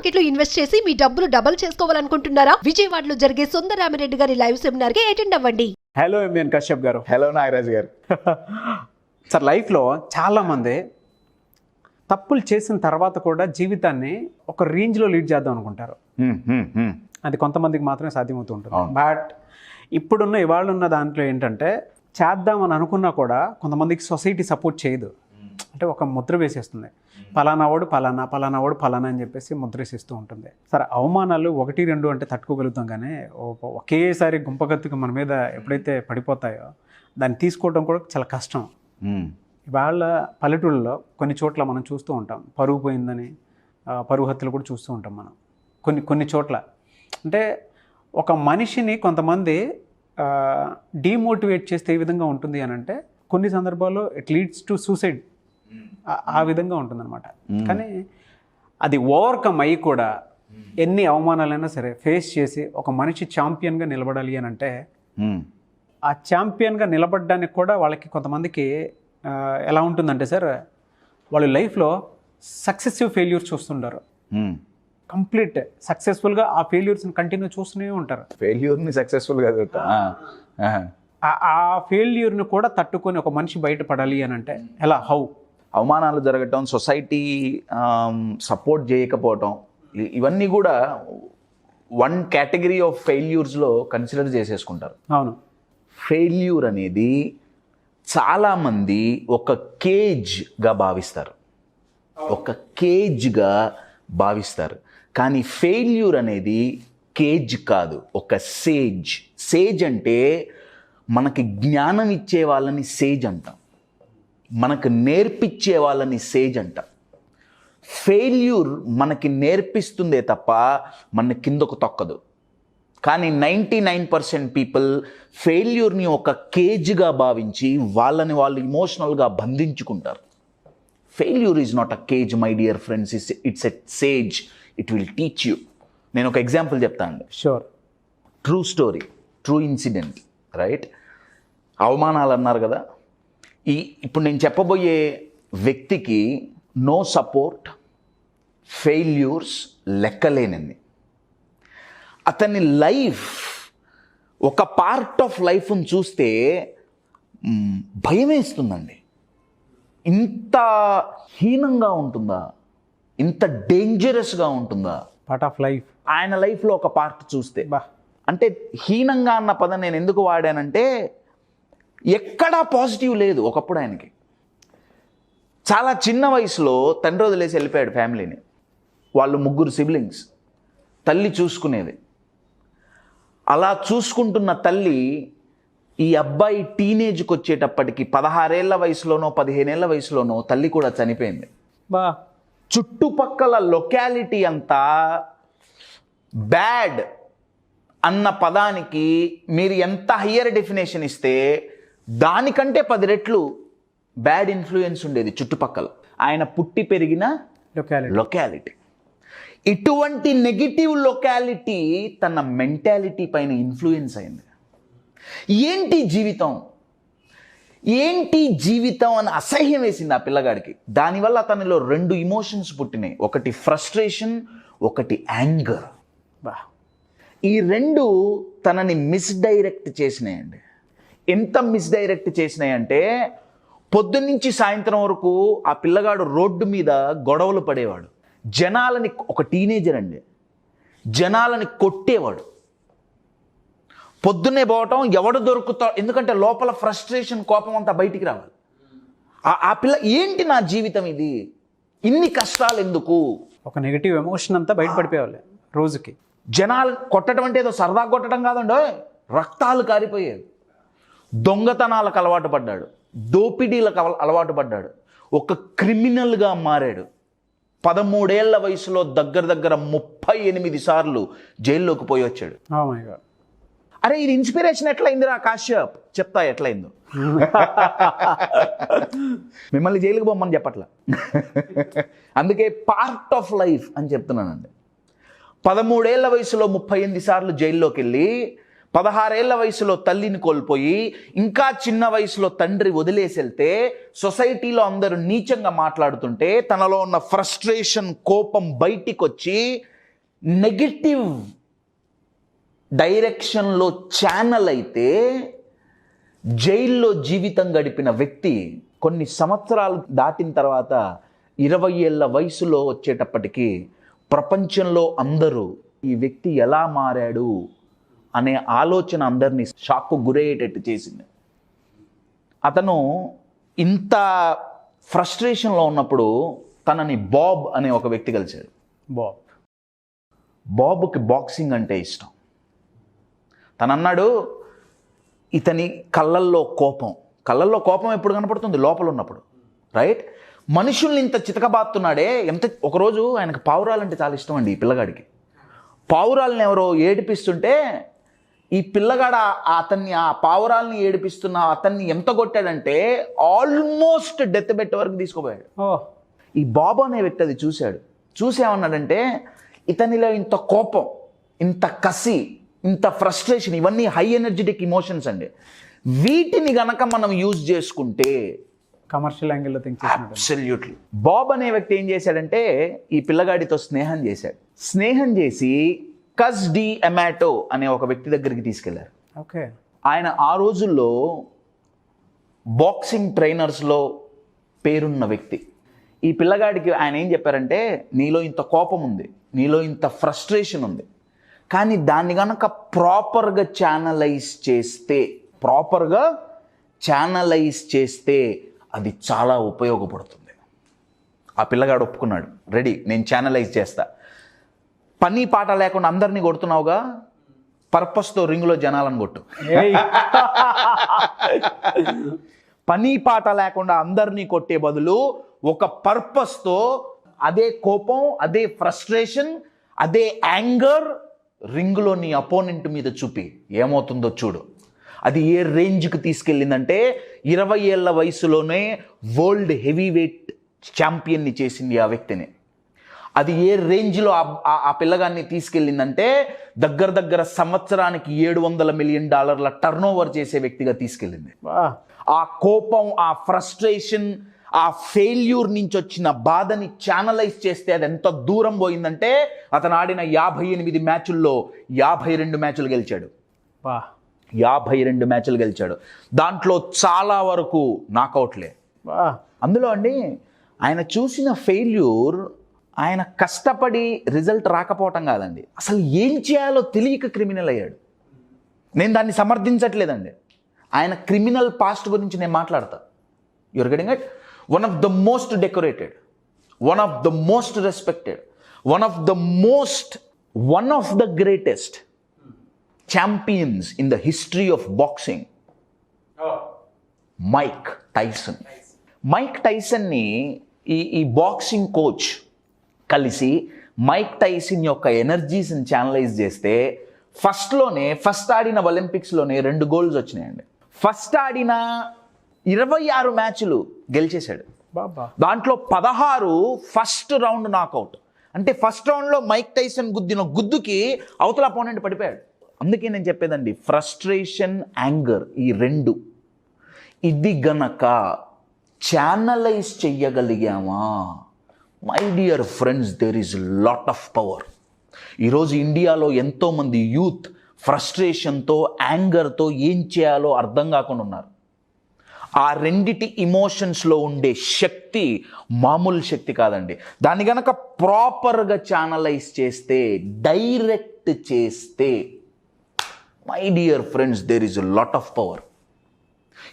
Market లో invest చేసి మీ డబ్బులు డబుల్ చేసుకోవాలనుకుంటున్నారా? విజయవాడలో జరిగే సుందరరామిరెడ్డి గారి లైవ్ సెమినార్ కి అటెండ్ అవ్వండి. హలో ఎంఎన్ కశ్యప్ గారు. హలో నాగరాజ్ గారు. సార్, లైఫ్లో చాలామంది తప్పులు చేసిన తర్వాత కూడా జీవితాన్ని ఒక రేంజ్లో లీడ్ చేద్దాం అనుకుంటారు. అది కొంతమందికి మాత్రమే సాధ్యమవుతూ ఉంటుంది. బట్ ఇవాళ ఉన్న దాంట్లో ఏంటంటే, చేద్దామని అనుకున్నా కూడా కొంతమందికి సొసైటీ సపోర్ట్ చేయదు. అంటే ఒక ముద్ర వేసేస్తుంది, పలానా వాడు పలానా అని చెప్పేసి ముద్ర వేసేస్తూ ఉంటుంది. సరే, అవమానాలు 1-2 అంటే తట్టుకోగలుగుతాం, కానీ ఒకేసారి గుంపగత్తుగా మన మీద ఎప్పుడైతే పడిపోతాయో దాన్ని తీసుకోవడం కూడా చాలా కష్టం. ఇవాళ పల్లెటూళ్ళలో కొన్ని చోట్ల మనం చూస్తూ ఉంటాం, పరుగు పోయిందని పరుగు హత్యలు కూడా చూస్తూ ఉంటాం మనం కొన్ని చోట్ల. అంటే ఒక మనిషిని కొంతమంది డీమోటివేట్ చేస్తే ఏ విధంగా ఉంటుంది అని అంటే, కొన్ని సందర్భాల్లో ఇట్ లీడ్స్ టు సూసైడ్. ఆ విధంగా ఉంటుందన్నమాట. కానీ అది ఓవర్కమ్ అయ్యి కూడా ఎన్ని అవమానాలైనా సరే ఫేస్ చేసి ఒక మనిషి ఛాంపియన్గా నిలబడాలి అని అంటే, ఆ ఛాంపియన్గా నిలబడడానికి కూడా వాళ్ళకి కొంతమందికి ఎలా ఉంటుందంటే సార్, వాళ్ళు లైఫ్లో సక్సెసివ్ ఫెయిల్యూర్స్ చూస్తుంటారు. కంప్లీట్ సక్సెస్ఫుల్గా ఆ ఫెయిల్యూర్స్ని కంటిన్యూ చూస్తూనే ఉంటారు. ఫెయిల్యూర్ని సక్సెస్ఫుల్గా ఆ ఫెయిల్యూర్ని కూడా తట్టుకొని ఒక మనిషి బయటపడాలి అని అంటే ఎలా? హౌ? అవమానాలు జరగటం, సొసైటీ సపోర్ట్ చేయకపోవటం, ఇవన్నీ కూడా వన్ కేటగిరీ ఆఫ్ ఫెయిల్యూర్స్లో కన్సిడర్ చేసేసుకుంటారు. అవును. ఫెయిల్యూర్ అనేది చాలామంది ఒక కేజ్గా భావిస్తారు. కానీ ఫెయిల్యూర్ అనేది కేజ్ కాదు, ఒక సేజ్. సేజ్ అంటే మనకి జ్ఞానం ఇచ్చే వాళ్ళని సేజ్ అంటాం, మనకు నేర్పించే వాళ్ళని సేజ్ అంటాం. ఫెయిల్యూర్ మనకి నేర్పిస్తుందే తప్ప మన కిందకు తొక్కదు. కానీ 99% పీపుల్ ఫెయిల్యూర్ని ఒక కేజ్గా భావించి వాళ్ళని వాళ్ళు ఇమోషనల్గా బంధించుకుంటారు. Failure is not a cage my dear friends, it's a sage. It will teach you. నేను ఒక ఎగ్జాంపుల్ చెప్తాను. Sure. True story, true incident, right? అవమానాలు అన్నారు కదా, ఇప్పుడు నేను చెప్పబోయే వ్యక్తికి నో సపోర్ట్, ఫెయిల్యూర్స్ లెక్కలేనన్ని. అతని లైఫ్, ఒక పార్ట్ ఆఫ్ లైఫ్ని చూస్తే భయం వేస్తుందండి. ఇంత హీనంగా ఉంటుందా, ఇంత డేంజరస్గా ఉంటుందా పార్ట్ ఆఫ్ లైఫ్? ఆయన లైఫ్లో ఒక పార్ట్ చూస్తే. అంటే హీనంగా అన్న పదం నేను ఎందుకు వాడానంటే, ఎక్కడా పాజిటివ్ లేదు. ఒకప్పుడు ఆయనకి చాలా చిన్న వయసులో తండ్రి వదిలేసి వెళ్ళిపోయాడు ఫ్యామిలీని. వాళ్ళు 3 సిబ్లింగ్స్, తల్లి చూసుకునేది. అలా చూసుకుంటున్న తల్లి ఈ అబ్బాయి టీనేజ్కి వచ్చేటప్పటికి 16 ఏళ్ల వయసులోనో 15 ఏళ్ల వయసులోనో తల్లి కూడా చనిపోయింది. చుట్టుపక్కల లొకాలిటీ అంతా బ్యాడ్ అన్న పదానికి మీరు ఎంత హయ్యర్ డెఫినేషన్ ఇస్తే దానికంటే 10 రెట్లు బ్యాడ్ ఇన్ఫ్లుయెన్స్ ఉండేది చుట్టుపక్కల. ఆయన పుట్టి పెరిగిన లొకాలిటీ. ఇటువంటి నెగిటివ్ లొకాలిటీ తన మెంటాలిటీ పైన ఇన్ఫ్లుయెన్స్ అయింది. ఏంటి జీవితం అని అసహ్యం వేసింది ఆ పిల్లగాడికి. దానివల్ల అతనిలో 2 ఇమోషన్స్ పుట్టినాయి. ఒకటి ఫ్రస్ట్రేషన్, ఒకటి యాంగర్. ఈ 2 తనని మిస్డైరెక్ట్ చేసినాయండి. ఎంత మిస్డైరెక్ట్ చేసినాయంటే, పొద్దున్నుంచి సాయంత్రం వరకు ఆ పిల్లగాడు రోడ్డు మీద గొడవలు పడేవాడు. జనాలని, ఒక టీనేజర్ అండి, జనాలని కొట్టేవాడు. పొద్దున్నే పోవటం, ఎవడు దొరుకుతా, ఎందుకంటే లోపల ఫ్రస్ట్రేషన్, కోపం అంతా బయటికి రావాలి. ఆ పిల్ల ఏంటి నా జీవితం ఇది, ఇన్ని కష్టాలు ఎందుకు? ఒక నెగిటివ్ ఎమోషన్ అంతా బయటపడిపోవాలి రోజుకి. జనాలు కొట్టడం అంటే ఏదో సరదా కొట్టడం కాదండి, రక్తాలు కారిపోయేది. దొంగతనాలకు అలవాటు పడ్డాడు, దోపిడీలకు అలవాటు పడ్డాడు, ఒక క్రిమినల్గా మారాడు. 13 ఏళ్ల వయసులో దగ్గర 38 సార్లు జైల్లోకి పోయి వచ్చాడు. అరే, ఇది ఇన్స్పిరేషన్ ఎట్లయిందిరా కాశ్యప్? చెప్తా ఎట్లయిందో. మిమ్మల్ని జైలుకి పోమని చెప్పట్లా, అందుకే పార్ట్ ఆఫ్ లైఫ్ అని చెప్తున్నానండి. 13 ఏళ్ల వయసులో 38 సార్లు జైల్లోకి వెళ్ళి 16 ఏళ్ల వయసులో తల్లిని కోల్పోయి ఇంకా చిన్న వయసులో తండ్రి వదిలేసి వెళ్తే సొసైటీలో అందరూ నీచంగా మాట్లాడుతుంటే తనలో ఉన్న ఫ్రస్ట్రేషన్, కోపం బయటికి వచ్చి నెగటివ్ డైరెక్షన్లో ఛానల్ అయితే జైల్లో జీవితం గడిపిన వ్యక్తి కొన్ని సంవత్సరాలు దాటిన తర్వాత 20 ఏళ్ల వయసులో వచ్చేటప్పటికి ప్రపంచంలో అందరూ ఈ వ్యక్తి ఎలా మారాడు అనే ఆలోచన అందరినీ షాక్కు గురయ్యేటట్టు చేసింది. అతను ఇంత ఫ్రస్ట్రేషన్లో ఉన్నప్పుడు తనని బాబ్ అనే ఒక వ్యక్తి కలిశాడు. బాబుకి బాక్సింగ్ అంటే ఇష్టం. తను అన్నాడు, ఇతని కళ్ళల్లో కోపం ఎప్పుడు కనపడుతుంది? లోపల ఉన్నప్పుడు, రైట్? మనుషుల్ని ఇంత చితకబాతున్నాడే. ఒకరోజు ఆయనకు పావురాలంటే చాలా ఇష్టం అండి. ఈ పిల్లగాడికి పావురాలను ఎవరో ఏడిపిస్తుంటే ఈ పిల్లగాడ అతన్ని, ఆ పావురాలని ఏడిపిస్తున్న అతన్ని ఎంత కొట్టాడంటే ఆల్మోస్ట్ డెత్ బెడ్ వరకు తీసుకుపోయాడు. ఈ బాబు అనే వ్యక్తి అది చూసి ఏమన్నాడంటే, ఇతనిలో ఇంత కోపం, ఇంత కసి, ఇంత ఫ్రస్ట్రేషన్, ఇవన్నీ హై ఎనర్జెటిక్ ఇమోషన్స్ అండి. వీటిని గనక మనం యూజ్ చేసుకుంటే కమర్షియల్ యాంగిల్లో థింక్ అబ్సల్యూట్లీ. బాబ్ అనే వ్యక్తి ఏం చేశాడంటే ఈ పిల్లగాడితో స్నేహం చేసి కస్ డి అమాటో అనే ఒక వ్యక్తి దగ్గరికి తీసుకెళ్లారు. ఓకే. ఆయన ఆ రోజుల్లో బాక్సింగ్ ట్రైనర్స్లో పేరున్న వ్యక్తి. ఈ పిల్లగాడికి ఆయన ఏం చెప్పారంటే, నీలో ఇంత కోపం ఉంది, నీలో ఇంత ఫ్రస్ట్రేషన్ ఉంది, కానీ దాన్ని కనుక ప్రాపర్గా ఛానలైజ్ చేస్తే అది చాలా ఉపయోగపడుతుంది. ఆ పిల్లగాడు ఒప్పుకున్నాడు, రెడీ, నేను ఛానలైజ్ చేస్తా. పని పాట లేకుండా అందరినీ కొడుతున్నావుగా, పర్పస్తో రింగులో జనాలను కొట్టు. పని పాట లేకుండా అందరినీ కొట్టే బదులు ఒక పర్పస్తో అదే కోపం, అదే ఫ్రస్ట్రేషన్, అదే యాంగర్ రింగులో నీ అపోనెంట్ మీద చూపి ఏమవుతుందో చూడు. అది ఏ రేంజ్కి తీసుకెళ్ళిందంటే 20 ఏళ్ల వయసులోనే వరల్డ్ హెవీ వెయిట్ ఛాంపియన్ని చేసింది ఆ వ్యక్తిని. అది ఏ రేంజ్లో ఆ పిల్లగాన్ని తీసుకెళ్ళిందంటే దగ్గర సంవత్సరానికి $700 మిలియన్ టర్నోవర్ చేసే వ్యక్తిగా తీసుకెళ్ళింది. ఆ కోపం, ఆ ఫ్రస్ట్రేషన్, ఆ ఫెయిల్యూర్ నుంచి వచ్చిన బాధని ఛానలైజ్ చేస్తే అది ఎంత దూరం పోయిందంటే అతను ఆడిన 58 మ్యాచుల్లో 52 మ్యాచులు గెలిచాడు. 52 మ్యాచులు గెలిచాడు. దాంట్లో చాలా వరకు నాకౌట్లే. అందులో అండి ఆయన చూసిన ఫెయిల్యూర్, ఆయన కష్టపడి రిజల్ట్ రాకపోవటం కాదండి, అసలు ఏం చేయాలో తెలియక క్రిమినల్ అయ్యాడు. నేను దాన్ని సమర్థించట్లేదండి, ఆయన క్రిమినల్ పాస్ట్ గురించి నేను మాట్లాడతా. You're getting it? One of the most decorated, one of the most respected, one of the greatest champions in the history of boxing, Mike టైసన్ని ఈ బాక్సింగ్ కోచ్ కలిసి మైక్ టైసన్ యొక్క ఎనర్జీస్ని ఛానలైజ్ చేస్తే first ఆడిన ఒలింపిక్స్లోనే 2 గోల్స్ వచ్చినాయండి. First ఆడిన 26 మ్యాచ్లు గెలిచేశాడు. దాంట్లో 16 ఫస్ట్ రౌండ్ నాకౌట్. అంటే ఫస్ట్ రౌండ్లో మైక్ టైసన్ గుద్దిన గుద్దుకి అవతల అపోనెంట్ పడిపోయాడు. అందుకే నేను చెప్పేదండి, ఫ్రస్ట్రేషన్, యాంగర్, ఈ 2 ఇది గనక ఛానలైజ్ చెయ్యగలిగామా, my dear friends, there is lot of power. ఈరోజు ఇండియాలో ఎంతోమంది యూత్ ఫ్రస్ట్రేషన్తో, యాంగర్తో ఏం చేయాలో అర్థం కాకుండా ఉన్నారు. ఆ రెండిటి ఇమోషన్స్లో ఉండే శక్తి మామూలు శక్తి కాదండి. దాన్ని గనక ప్రాపర్గా ఛానలైజ్ చేస్తే, డైరెక్ట్ చేస్తే, my dear friends, there is a lot of power.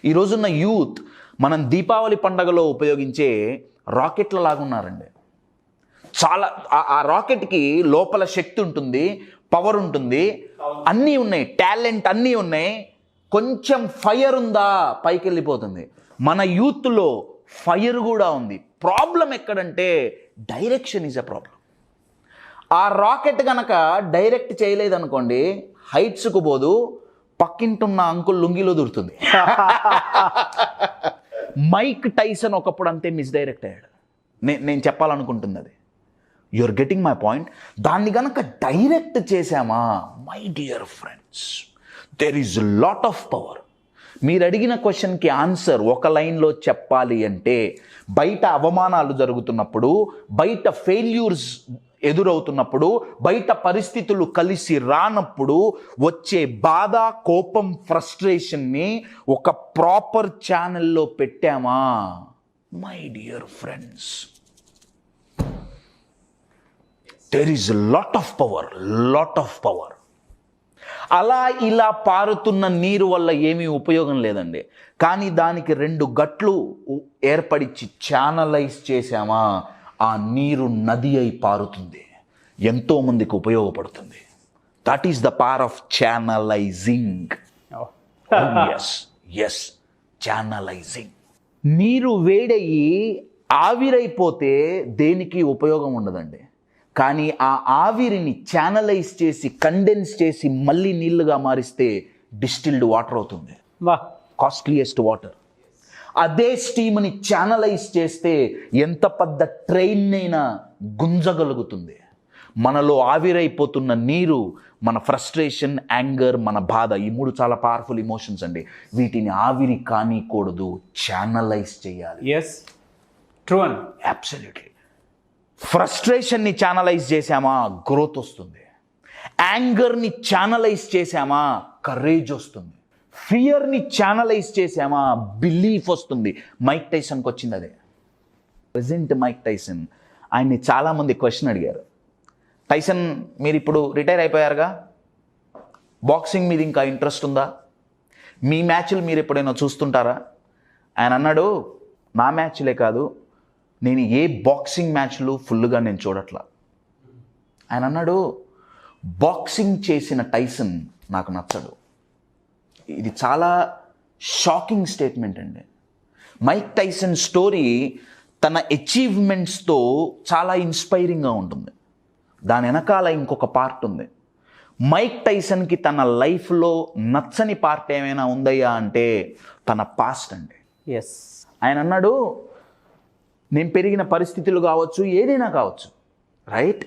ఈ రోజున్న యూత్ మనం దీపావళి పండగలో ఉపయోగించే రాకెట్ల లాగున్నారండి. చాలా ఆ రాకెట్కి లోపల శక్తి ఉంటుంది, పవర్ ఉంటుంది, అన్నీ ఉన్నాయి, టాలెంట్ అన్నీ ఉన్నాయి. కొంచెం ఫైర్ ఉందా పైకి వెళ్ళిపోతుంది. మన యూత్లో ఫైర్ కూడా ఉంది. ప్రాబ్లం ఎక్కడంటే డైరెక్షన్ ఈజ్ అ ప్రాబ్లం. ఆ రాకెట్ కనుక డైరెక్ట్ చేయలేదనుకోండి, హైట్స్కు పోదు, పక్కింటున్న అంకుల్ లుంగిలో దూరుతుంది. మైక్ టైసన్ ఒకప్పుడు అంతే మిస్డైరెక్ట్ అయ్యాడు. నేను చెప్పాలనుకుంటుంది అది. You're getting my point. దాన్ని కనుక డైరెక్ట్ చేశామా, my dear friends, there is lot of power. మీరు అడిగిన క్వశ్చన్కి ఆన్సర్ ఒక లైన్లో చెప్పాలి అంటే, బయట అవమానాలు జరుగుతున్నప్పుడు, బయట ఫెయిల్యూర్స్ ఎదురవుతున్నప్పుడు, బయట పరిస్థితులు కలిసి రానప్పుడు వచ్చే బాధ, కోపం, ఫ్రస్ట్రేషన్ని ఒక ప్రాపర్ ఛానల్లో పెట్టామా, my dear friends, there is lot of power, lot of power. అలా ఇలా పారుతున్న నీరు వల్ల ఏమీ ఉపయోగం లేదండి. కానీ దానికి 2 గట్లు ఏర్పడిచి ఛానలైజ్ చేశామా, ఆ నీరు నది అయి పారుతుంది, ఎంతోమందికి ఉపయోగపడుతుంది. That is the power of channelising. Yes, channelising. నీరు వేడయ్యి ఆవిరైపోతే దేనికి ఉపయోగం ఉండదండి. కానీ ఆ ఆవిరిని ఛానలైజ్ చేసి, కండెన్స్ చేసి మళ్ళీ నీళ్లుగా మారిస్తే డిస్టిల్డ్ వాటర్ అవుతుంది, కాస్ట్లీయెస్ట్ వాటర్. అదే స్టీమ్ని ఛానలైజ్ చేస్తే ఎంత పెద్ద ట్రైన్ అయినా గుంజగలుగుతుంది. మనలో ఆవిరైపోతున్న నీరు మన ఫ్రస్ట్రేషన్, యాంగర్, మన బాధ, ఈ 3 చాలా పవర్ఫుల్ ఇమోషన్స్ అండి. వీటిని ఆవిరి కానీకూడదు, ఛానలైజ్ చేయాలి. ఎస్, ట్రూ అండి. అబ్సల్యూట్లీ. ఫ్రస్ట్రేషన్ని ఛానలైజ్ చేశామా, గ్రోత్ వస్తుంది. యాంగర్ని ఛానలైజ్ చేశామా, కరేజ్ వస్తుంది. ఫియర్ని ఛానలైజ్ చేశామా, బిలీఫ్ వస్తుంది. మైక్ టైసన్కి వచ్చింది అదే. ప్రెజెంట్ మైక్ టైసన్, ఆయన్ని చాలామంది క్వశ్చన్ అడిగారు, టైసన్ మీరు ఇప్పుడు రిటైర్ అయిపోయారుగా, బాక్సింగ్ మీద ఇంకా ఇంట్రెస్ట్ ఉందా, మీ మ్యాచ్లు మీరు ఎప్పుడైనా చూస్తుంటారా? ఆయన అన్నాడు, నా మ్యాచ్లే కాదు, నేను ఏ బాక్సింగ్ మ్యాచ్లు ఫుల్గా నేను చూడట్లా. ఆయన అన్నాడు, బాక్సింగ్ చేసిన టైసన్ నాకు నచ్చడు. ఇది చాలా షాకింగ్ స్టేట్మెంట్ అండి. మైక్ టైసన్ స్టోరీ తన అచీవ్మెంట్స్తో చాలా ఇన్స్పైరింగ్గా ఉంటుంది. దాని వెనకాల ఇంకొక పార్ట్ ఉంది. మైక్ టైసన్కి తన లైఫ్లో నచ్చని పార్ట్ ఏమైనా ఉందయ్యా అంటే తన పాస్ట్ అండి. ఎస్, ఆయన అన్నాడు, నేను పెరిగిన పరిస్థితులు కావచ్చు, ఏదైనా కావచ్చు, రైట్,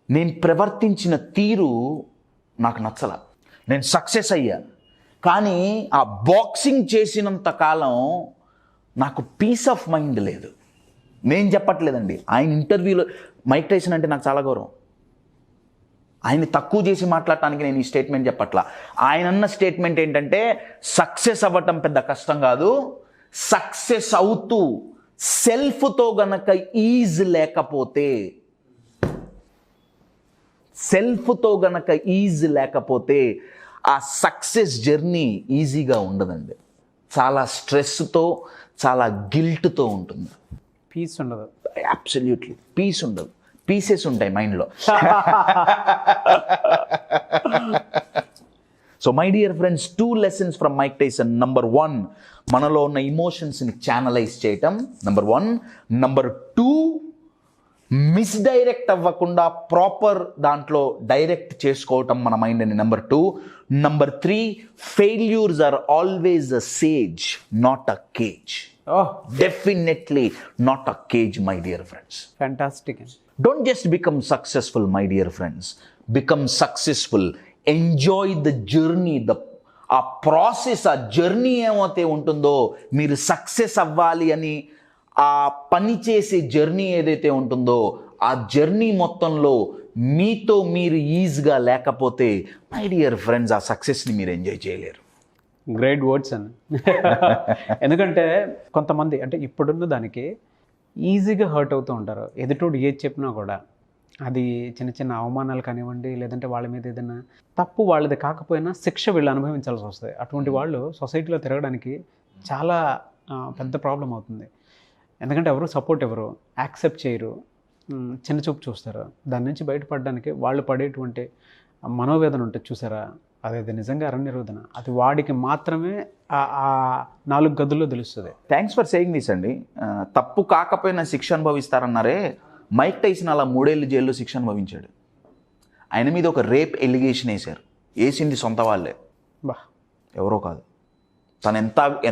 నేను ప్రవర్తించిన తీరు నాకు నచ్చల. నేను సక్సెస్ అయ్యా, కానీ ఆ బాక్సింగ్ చేసినంత కాలం నాకు పీస్ ఆఫ్ మైండ్ లేదు. నేను చెప్పట్లేదండి, ఆయన ఇంటర్వ్యూలో మైక్ టైసన్ అంటే నాకు చాలా గౌరవం. ఆయన్ని తక్కువ చేసి మాట్లాడటానికి నేను ఈ స్టేట్మెంట్ చెప్పట్లా. ఆయన అన్న స్టేట్మెంట్ ఏంటంటే, సక్సెస్ అవ్వటం పెద్ద కష్టం కాదు, సక్సెస్ అవుతూ సెల్ఫ్తో గనక ఈజ్ లేకపోతే, ఆ సక్సెస్ జర్నీ ఈజీగా ఉండదండి. చాలా స్ట్రెస్తో, చాలా గిల్ట్తో ఉంటుంది. పీస్ ఉండదు. అబ్సల్యూట్లీ పీస్ ఉండదు. పీసెస్ ఉంటాయి మైండ్లో. So my dear friends, 2 lessons from Mike Tyson. Number 1, మనలో ఉన్న ఇమోషన్స్ని ఛానలైజ్ చేయటం, నంబర్ 1. నంబర్ 2, మిస్డైరెక్ట్ అవ్వకుండా ప్రాపర్ దాంట్లో డైరెక్ట్ చేసుకోవటం మన మైండ్ని, number 2. Number 3, failures are always a sage, not a cage. Definitely not a cage, my dear friends. Fantastic. Don't just become successful, my dear friends. Become successful. Enjoy the journey, ఆ process, ఆ journey ఏమైతే ఉంటుందో, మీరు success అవ్వాలి అని ఆ పని చేసే జర్నీ ఏదైతే ఉంటుందో, ఆ జర్నీ మొత్తంలో మీతో మీరు ఈజీగా లేకపోతే, మై డియర్ ఫ్రెండ్స్, ఆ సక్సెస్ని మీరు ఎంజాయ్ చేయలేరు. గ్రేట్ వర్డ్స్ అండి. ఎందుకంటే కొంతమంది అంటే ఇప్పుడున్న దానికి ఈజీగా హర్ట్ అవుతూ ఉంటారు. ఎదుటోడు ఏది చెప్పినా కూడా అది చిన్న చిన్న అవమానాలు కానివ్వండి, లేదంటే వాళ్ళ మీద ఏదైనా తప్పు వాళ్ళది కాకపోయినా శిక్ష వీళ్ళు అనుభవించాల్సి వస్తుంది. అటువంటి వాళ్ళు సొసైటీలో తిరగడానికి చాలా పెద్ద ప్రాబ్లం అవుతుంది. ఎందుకంటే ఎవరు సపోర్ట్ ఎవరు యాక్సెప్ట్ చేయరు, చిన్న చూపు చూస్తారు. దాని నుంచి బయటపడడానికి వాళ్ళు పడేటువంటి మనోవేదన ఉంటుంది చూసారా, అదే నిజంగా అరణ్యరోధన. అది వాడికి మాత్రమే ఆ 4 గదుల్లో తెలుస్తుంది. థ్యాంక్స్ ఫర్ సేయింగ్ దిస్ అండి. తప్పు కాకపోయినా శిక్ష అనుభవిస్తారన్నారే, మైక్ టైసన్ అలా 3 ఏళ్ళు జైల్లో శిక్ష అనుభవించాడు. ఆయన మీద ఒక రేప్ ఎలిగేషన్ వేశారు. వేసింది సొంత వాళ్ళే, ఎవరో కాదు. తను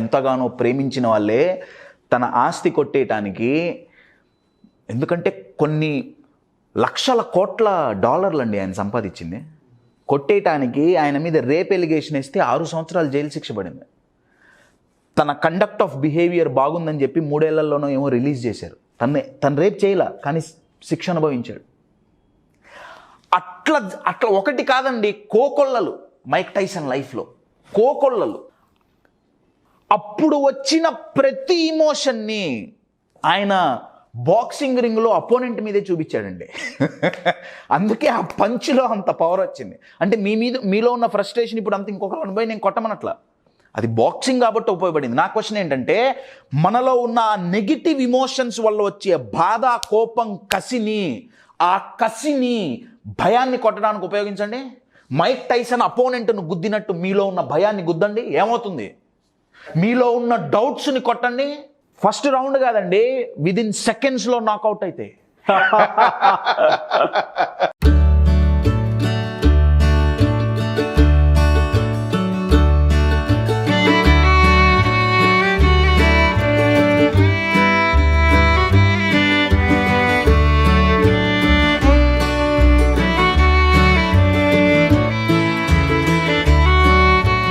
ఎంతగానో ప్రేమించిన వాళ్ళే తన ఆస్తి కొట్టేయటానికి, ఎందుకంటే కొన్ని లక్షల కోట్ల డాలర్లు అండి ఆయన సంపాదించింది, కొట్టేయటానికి ఆయన మీద రేప్ ఎలిగేషన్ వేస్తే 6 సంవత్సరాలు జైలు శిక్ష పడింది. తన కండక్ట్ ఆఫ్ బిహేవియర్ బాగుందని చెప్పి 3 ఏళ్లలోనో ఏమో రిలీజ్ చేశారు. తను రేప్ చేయలే, కానీ శిక్ష అనుభవించాడు. అట్లా ఒకటి కాదండి, కోకొల్లలు మైక్ టైసన్ లైఫ్లో కోకొల్లలు. అప్పుడు వచ్చిన ప్రతి ఇమోషన్ని ఆయన బాక్సింగ్ రింగ్లో అపోనెంట్ మీదే చూపించాడండి. అందుకే ఆ పంచ్లో అంత పవర్ వచ్చింది. అంటే మీలో ఉన్న ఫ్రస్ట్రేషన్ ఇప్పుడు అంత ఇంకొకరు అనుభవం నేను కొట్టమనట్లా, అది బాక్సింగ్ కాబట్టి ఉపయోగపడింది. నా క్వశ్చన్ ఏంటంటే, మనలో ఉన్న నెగిటివ్ ఇమోషన్స్ వల్ల వచ్చే బాధ, కోపం, ఆ కసిని భయాన్ని కొట్టడానికి ఉపయోగించండి. మైక్ టైసన్ అపోనెంట్ను గుద్దినట్టు మీలో ఉన్న భయాన్ని గుద్దండి, ఏమవుతుంది? మీలో ఉన్న డౌట్స్ని కొట్టండి. ఫస్ట్ రౌండ్ కాదండి, విదిన్ సెకండ్స్లో నాకౌట్ అయితే